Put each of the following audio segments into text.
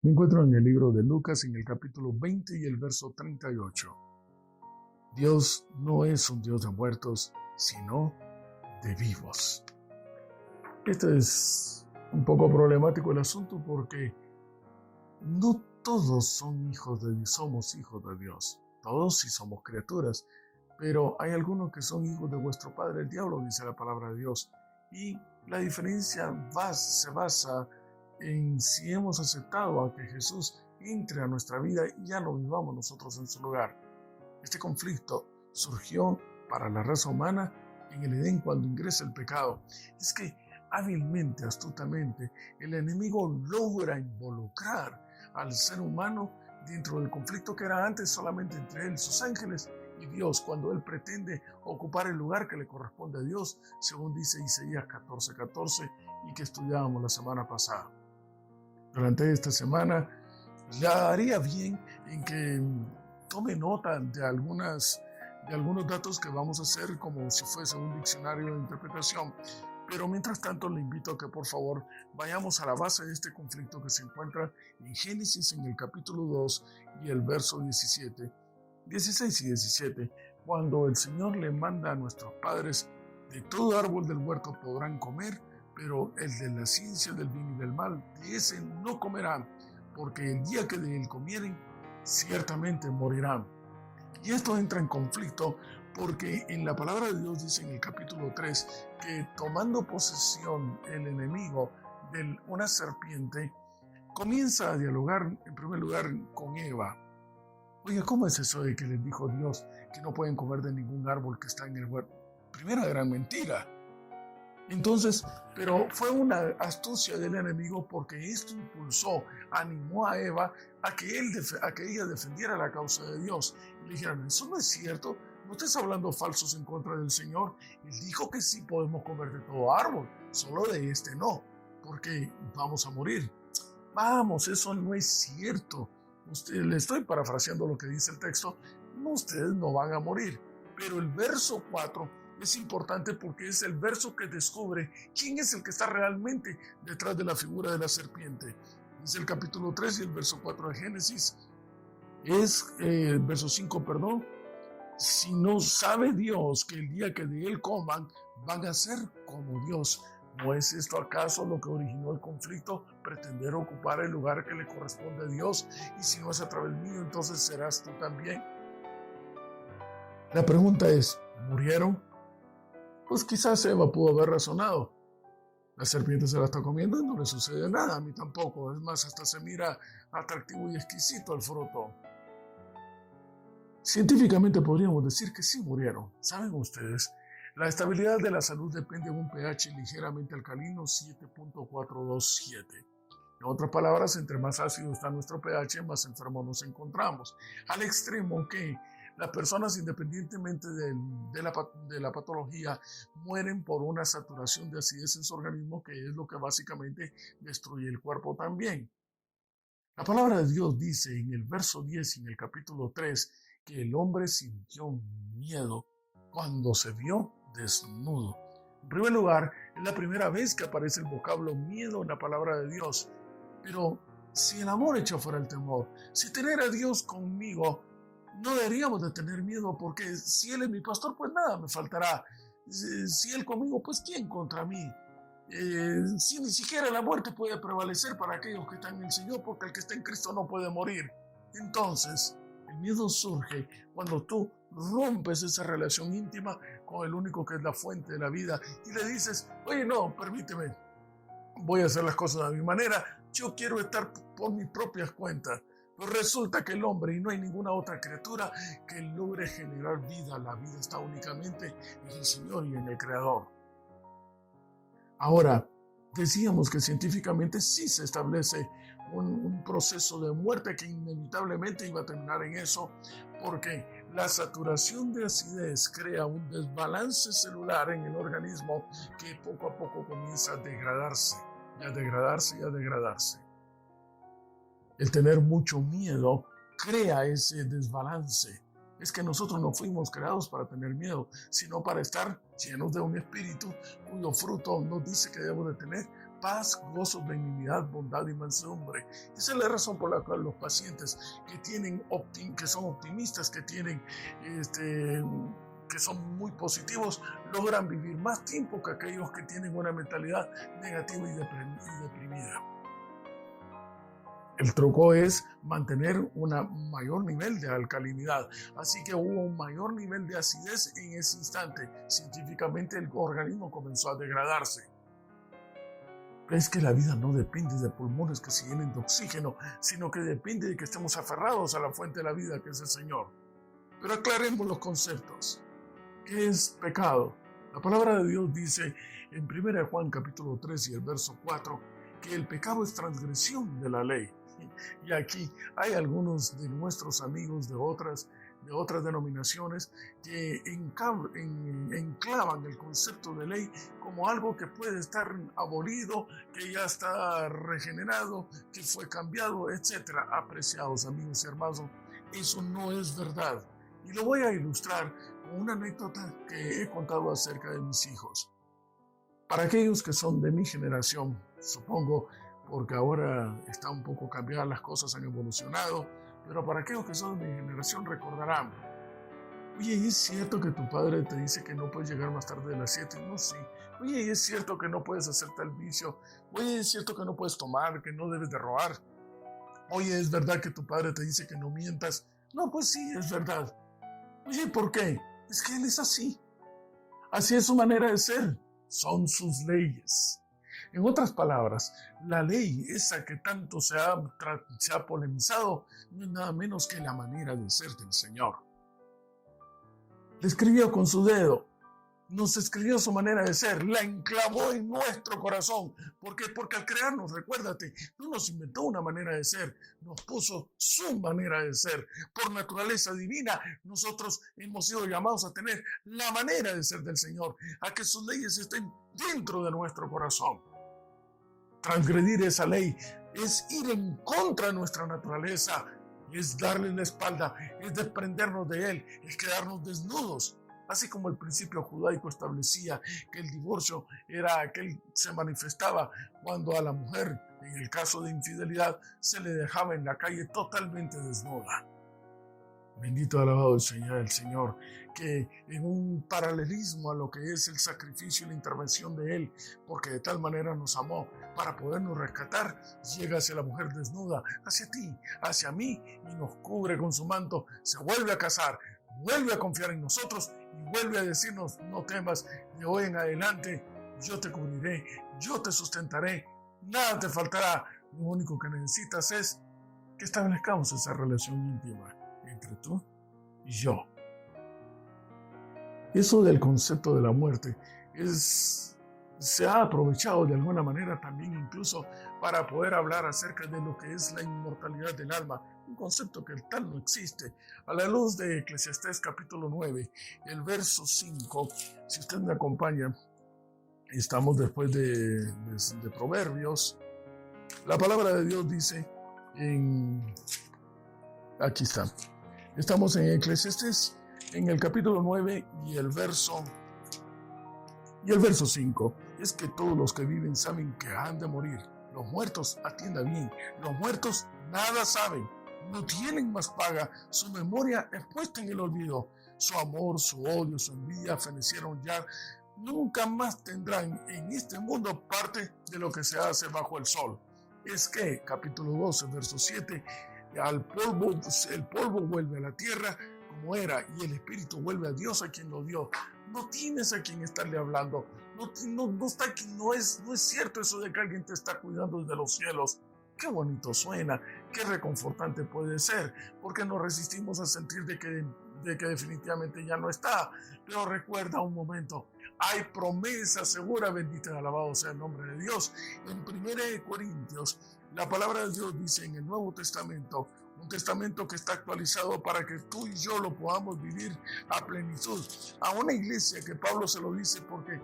Me encuentro en el libro de Lucas, en el capítulo 20 y el verso 38. Dios no es un Dios de muertos, sino de vivos. Este es un poco problemático el asunto porque no todos somos hijos de Dios. Todos sí somos criaturas, pero hay algunos que son hijos de vuestro padre el diablo, dice la palabra de Dios. Y la diferencia se basa en si hemos aceptado a que Jesús entre a nuestra vida y ya no vivamos nosotros en su lugar. Este conflicto surgió para la raza humana en el Edén cuando ingresa el pecado. Es que hábilmente, astutamente, el enemigo logra involucrar al ser humano dentro del conflicto que era antes solamente entre él, sus ángeles y Dios, cuando él pretende ocupar el lugar que le corresponde a Dios, según dice Isaías 14:14 y que estudiábamos la semana pasada. Durante esta semana ya haría bien en que tome nota de algunos datos que vamos a hacer como si fuese un diccionario de interpretación. Pero mientras tanto le invito a que por favor vayamos a la base de este conflicto que se encuentra en Génesis en el capítulo 2 y el verso 16 y 17, cuando el Señor le manda a nuestros padres: de todo árbol del huerto podrán comer, pero el de la ciencia del bien y del mal, de ese no comerán, porque el día que de él comieren, ciertamente morirán. Y esto entra en conflicto porque en la palabra de Dios dice en el capítulo 3 que tomando posesión el enemigo de una serpiente, comienza a dialogar en primer lugar con Eva. Oye, ¿cómo es eso de que les dijo Dios que no pueden comer de ningún árbol que está en el huerto? Primera gran mentira. Entonces, pero fue una astucia del enemigo porque esto impulsó, animó a Eva a que ella defendiera la causa de Dios. Y le dijeron: eso no es cierto, no estés hablando falsos en contra del Señor. Él dijo que sí podemos comer de todo árbol, solo de este no, porque vamos a morir. Vamos, eso no es cierto. Le estoy parafraseando lo que dice el texto: no, ustedes no van a morir. Pero el verso 4 es importante porque es el verso que descubre quién es el que está realmente detrás de la figura de la serpiente. Es el capítulo 3 y el verso 4 de Génesis. Es el verso 5, perdón. Si no sabe Dios que el día que de él coman, van a ser como Dios. ¿No es esto acaso lo que originó el conflicto? Pretender ocupar el lugar que le corresponde a Dios. Y si no es a través mío, entonces serás tú también. La pregunta es: ¿murieron? Pues quizás Eva pudo haber razonado: la serpiente se la está comiendo y no le sucede nada, a mí tampoco. Es más, hasta se mira atractivo y exquisito el fruto. Científicamente podríamos decir que sí murieron. ¿Saben ustedes? La estabilidad de la salud depende de un pH ligeramente alcalino, 7.427. En otras palabras, entre más ácido está nuestro pH, más enfermos nos encontramos. Al extremo que las personas, independientemente de la patología, mueren por una saturación de acidez en su organismo, que es lo que básicamente destruye el cuerpo también. La palabra de Dios dice en el verso 10 y en el capítulo 3 que el hombre sintió miedo cuando se vio desnudo. En primer lugar, es la primera vez que aparece el vocablo miedo en la palabra de Dios. Pero si el amor echa fuera el temor, si tener a Dios conmigo, no deberíamos de tener miedo, porque si Él es mi pastor, pues nada me faltará. Si Él conmigo, pues ¿quién contra mí? Si ni siquiera la muerte puede prevalecer para aquellos que están en el Señor, porque el que está en Cristo no puede morir. Entonces, el miedo surge cuando tú rompes esa relación íntima con el único que es la fuente de la vida y le dices: oye, no, permíteme, voy a hacer las cosas a mi manera, yo quiero estar por mis propias cuentas. Pero resulta que el hombre, y no hay ninguna otra criatura que logre generar vida, la vida está únicamente en el Señor y en el Creador. Ahora, decíamos que científicamente sí se establece un proceso de muerte que inevitablemente iba a terminar en eso, porque la saturación de acidez crea un desbalance celular en el organismo que poco a poco comienza a degradarse, y a degradarse, y a degradarse. El tener mucho miedo crea ese desbalance. Es que nosotros no fuimos creados para tener miedo, sino para estar llenos de un espíritu cuyo fruto nos dice que debemos de tener paz, gozo, benignidad, bondad y mansedumbre. Esa es la razón por la cual los pacientes que son optimistas, que son muy positivos, logran vivir más tiempo que aquellos que tienen una mentalidad negativa y deprimida. El truco es mantener un mayor nivel de alcalinidad. Así que hubo un mayor nivel de acidez en ese instante. Científicamente el organismo comenzó a degradarse. Es que la vida no depende de pulmones que se llenen de oxígeno, sino que depende de que estemos aferrados a la fuente de la vida, que es el Señor. Pero aclaremos los conceptos. ¿Qué es pecado? La palabra de Dios dice en 1 Juan capítulo 3 y el verso 4 que el pecado es transgresión de la ley. Y aquí hay algunos de nuestros amigos de otras denominaciones que enclavan el concepto de ley como algo que puede estar abolido, que ya está regenerado, que fue cambiado, etc. Apreciados amigos y hermanos, eso no es verdad. Y lo voy a ilustrar con una anécdota que he contado acerca de mis hijos. Para aquellos que son de mi generación, supongo, porque ahora está un poco cambiadas las cosas, han evolucionado, pero para aquellos que son de mi generación recordarán: oye, ¿es cierto que tu padre te dice que no puedes llegar más tarde de las 7? No, sí. Oye, ¿es cierto que no puedes hacer tal vicio? Oye, ¿es cierto que no puedes tomar, que no debes de robar? Oye, ¿es verdad que tu padre te dice que no mientas? No, pues sí, es verdad. Oye, ¿por qué? Es que él es así. Así es su manera de ser. Son sus leyes. En otras palabras, la ley, esa que tanto se ha polemizado, no es nada menos que la manera de ser del Señor. Le escribió con su dedo, nos escribió su manera de ser, la enclavó en nuestro corazón. ¿Por qué? Porque al crearnos, recuérdate, no nos inventó una manera de ser, nos puso su manera de ser. Por naturaleza divina, nosotros hemos sido llamados a tener la manera de ser del Señor, a que sus leyes estén dentro de nuestro corazón. Transgredir esa ley es ir en contra de nuestra naturaleza, es darle la espalda, es desprendernos de él, es quedarnos desnudos. Así como el principio judaico establecía que el divorcio era aquel que se manifestaba cuando a la mujer, en el caso de infidelidad, se le dejaba en la calle totalmente desnuda. Bendito alabado sea el Señor, que en un paralelismo a lo que es el sacrificio y la intervención de Él, porque de tal manera nos amó para podernos rescatar, llega hacia la mujer desnuda, hacia ti, hacia mí, y nos cubre con su manto, se vuelve a casar, vuelve a confiar en nosotros y vuelve a decirnos: no temas, de hoy en adelante yo te cubriré, yo te sustentaré, nada te faltará. Lo único que necesitas es que establezcamos esa relación íntima entre tú y yo. Eso del concepto de la muerte se ha aprovechado de alguna manera también incluso para poder hablar acerca de lo que es la inmortalidad del alma, un concepto que tal no existe. A la luz de Eclesiastés capítulo 9, el verso 5, si usted me acompaña, estamos después de Proverbios. La palabra de Dios dice aquí está. Estamos en Eclesiastés, en el capítulo 9 y el verso 5. Es que todos los que viven saben que han de morir. Los muertos, atienda bien, los muertos nada saben, no tienen más paga, su memoria es puesta en el olvido. Su amor, su odio, su envidia fenecieron ya. Nunca más tendrán en este mundo parte de lo que se hace bajo el sol. Es que, capítulo 12, verso 7, el polvo vuelve a la tierra como era, y el espíritu vuelve a Dios, a quien lo dio. No tienes a quien estarle hablando. No es cierto eso de que alguien te está cuidando desde los cielos. Qué bonito suena, qué reconfortante puede ser, porque nos resistimos a sentir de que definitivamente ya no está. Pero recuerda un momento, hay promesa segura, bendita y alabado sea el nombre de Dios. En 1 Corintios, la palabra de Dios dice en el Nuevo Testamento, un testamento que está actualizado para que tú y yo lo podamos vivir a plenitud. A una iglesia que Pablo se lo dice porque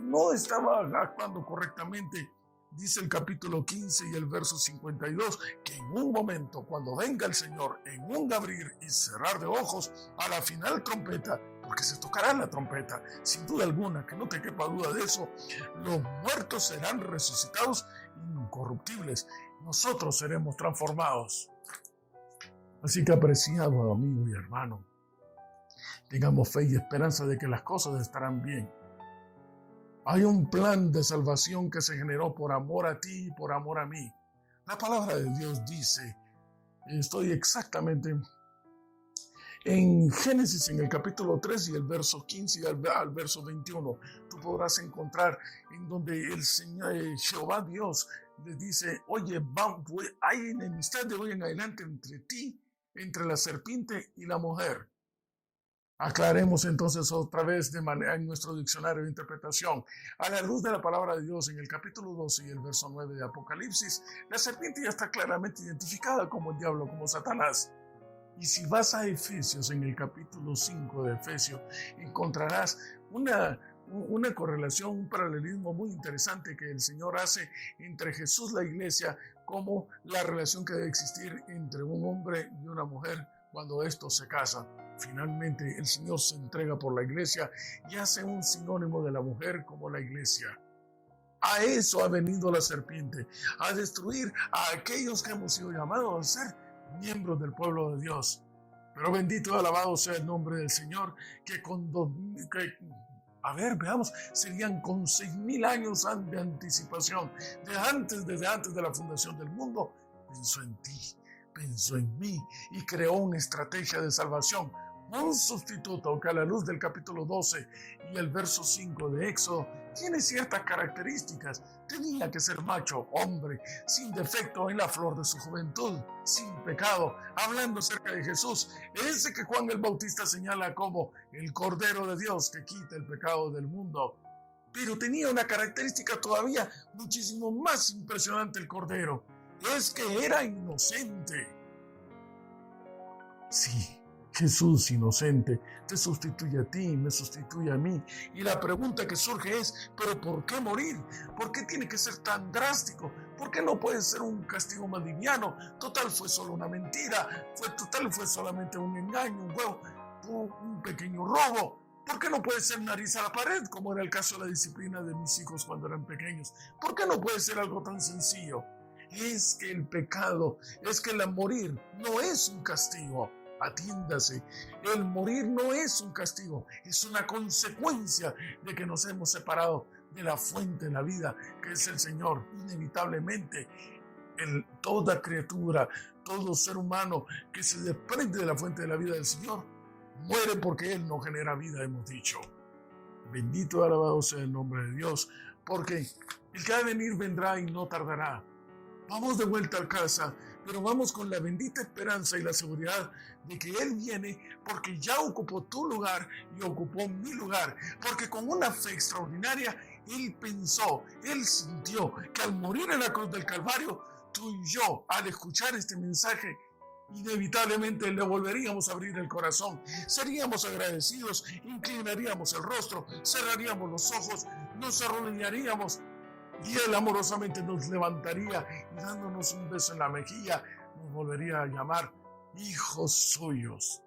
no estaba actuando correctamente. Dice el capítulo 15 y el verso 52 que en un momento, cuando venga el Señor, en un abrir y cerrar de ojos, a la final trompeta, porque se tocará la trompeta. Sin duda alguna, que no te quepa duda de eso, los muertos serán resucitados incorruptibles. Nosotros seremos transformados. Así que, apreciado amigo y hermano, tengamos fe y esperanza de que las cosas estarán bien. Hay un plan de salvación que se generó por amor a ti y por amor a mí. La palabra de Dios dice, estoy exactamente en Génesis, en el capítulo 3 y el verso 15 y al verso 21, tú podrás encontrar en donde el Señor, Jehová Dios, le dice, oye, hay enemistad de hoy en adelante entre ti, entre la serpiente y la mujer. Aclaremos entonces otra vez en nuestro diccionario de interpretación. A la luz de la palabra de Dios en el capítulo 12 y el verso 9 de Apocalipsis, la serpiente ya está claramente identificada como el diablo, como Satanás. Y si vas a Efesios, en el capítulo 5 de Efesios, encontrarás una correlación, un paralelismo muy interesante que el Señor hace entre Jesús, la iglesia, como la relación que debe existir entre un hombre y una mujer cuando estos se casan. Finalmente, el Señor se entrega por la iglesia y hace un sinónimo de la mujer como la iglesia. A eso ha venido la serpiente, a destruir a aquellos que hemos sido llamados a ser miembros del pueblo de Dios. Pero bendito y alabado sea el nombre del Señor, veamos, serían con 6,000 años de anticipación, desde antes de la fundación del mundo, pensó en ti, pensó en mí y creó una estrategia de salvación, un sustituto que a la luz del capítulo 12 y el verso 5 de Éxodo tiene ciertas características. Tenía que ser macho, hombre, sin defecto, en la flor de su juventud, sin pecado, hablando acerca de Jesús, ese que Juan el Bautista señala como el Cordero de Dios que quita el pecado del mundo. Pero tenía una característica todavía muchísimo más impresionante el Cordero, es que era inocente. Sí, Jesús inocente te sustituye a ti, me sustituye a mí. Y la pregunta que surge es, ¿pero por qué morir? ¿Por qué tiene que ser tan drástico? ¿Por qué no puede ser un castigo más liviano? Total, fue solo una mentira. Fue solamente un engaño, un pequeño robo. ¿Por qué no puede ser nariz a la pared, como era el caso de la disciplina de mis hijos cuando eran pequeños? ¿Por qué no puede ser algo tan sencillo? Es que el pecado, es que el morir no es un castigo. Atiéndase, el morir no es un castigo, es una consecuencia de que nos hemos separado de la fuente de la vida, que es el Señor. Inevitablemente, toda criatura, todo ser humano que se desprende de la fuente de la vida del Señor, muere porque Él no genera vida, hemos dicho. Bendito y alabado sea el nombre de Dios, porque el que ha de venir vendrá y no tardará. Vamos de vuelta a casa, pero vamos con la bendita esperanza y la seguridad de que Él viene porque ya ocupó tu lugar y ocupó mi lugar. Porque con una fe extraordinaria, Él pensó, Él sintió que al morir en la cruz del Calvario, tú y yo, al escuchar este mensaje, inevitablemente le volveríamos a abrir el corazón. Seríamos agradecidos, inclinaríamos el rostro, cerraríamos los ojos, nos arrodillaríamos. Y Él amorosamente nos levantaría y dándonos un beso en la mejilla, nos volvería a llamar hijos suyos.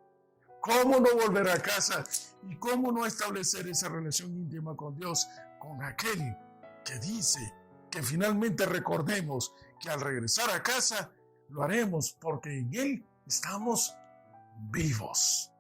¿Cómo no volver a casa? ¿Y cómo no establecer esa relación íntima con Dios, con aquel que dice que finalmente recordemos que al regresar a casa lo haremos porque en Él estamos vivos?